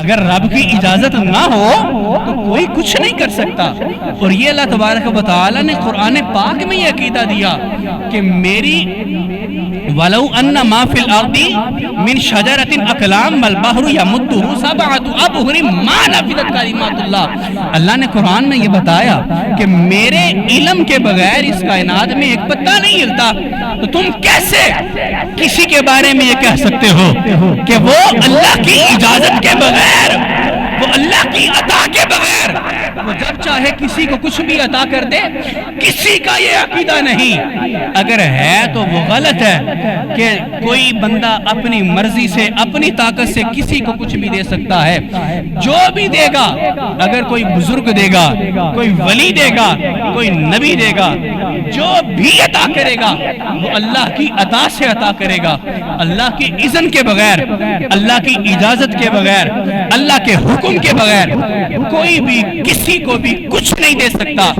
اگر رب کی اجازت نہ ہو تو کوئی کچھ نہیں کر سکتا۔ اور یہ اللہ تبارک و تعالی نے قرآن پاک میں یہ عقیدہ دیا کہ میری وَلَوْ أَنَّ مَا فِي الْأَرْضِ مِنْ شَجَرَةٍ أَقْلَامٍ وَالْبَحْرُ يَمُدُّهُ سَبْعَةُ أَبْحُرٍ مَا نَفِدَتْ كَلِمَاتُ اللَّهِ۔ اللہ نے قرآن میں یہ بتایا کہ میرے علم کے بغیر اس کائنات میں ایک پتہ نہیں ہلتا، تو تم کیسے کسی کے بارے میں یہ کہہ سکتے ہو کہ وہ اللہ کی اجازت کے بغیر، وہ اللہ کی عطا کے بغیر وہ جب چاہے کسی کو کچھ بھی عطا کر دے؟ کسی کا یہ عقیدہ نہیں۔ اگر ہے تو وہ غلط ہے کہ کوئی بندہ اپنی مرضی سے اپنی طاقت سے کسی کو کچھ بھی دے سکتا ہے۔ جو بھی دے گا، اگر کوئی بزرگ دے گا، کوئی ولی دے گا، کوئی نبی دے گا، جو بھی عطا کرے گا وہ اللہ کی عطا سے عطا کرے گا، اللہ کی اذن کے بغیر، اللہ کی اجازت کے بغیر، اللہ کے حکم کے بغیر کوئی بھی کسی کو بھی کچھ نہیں دے سکتا۔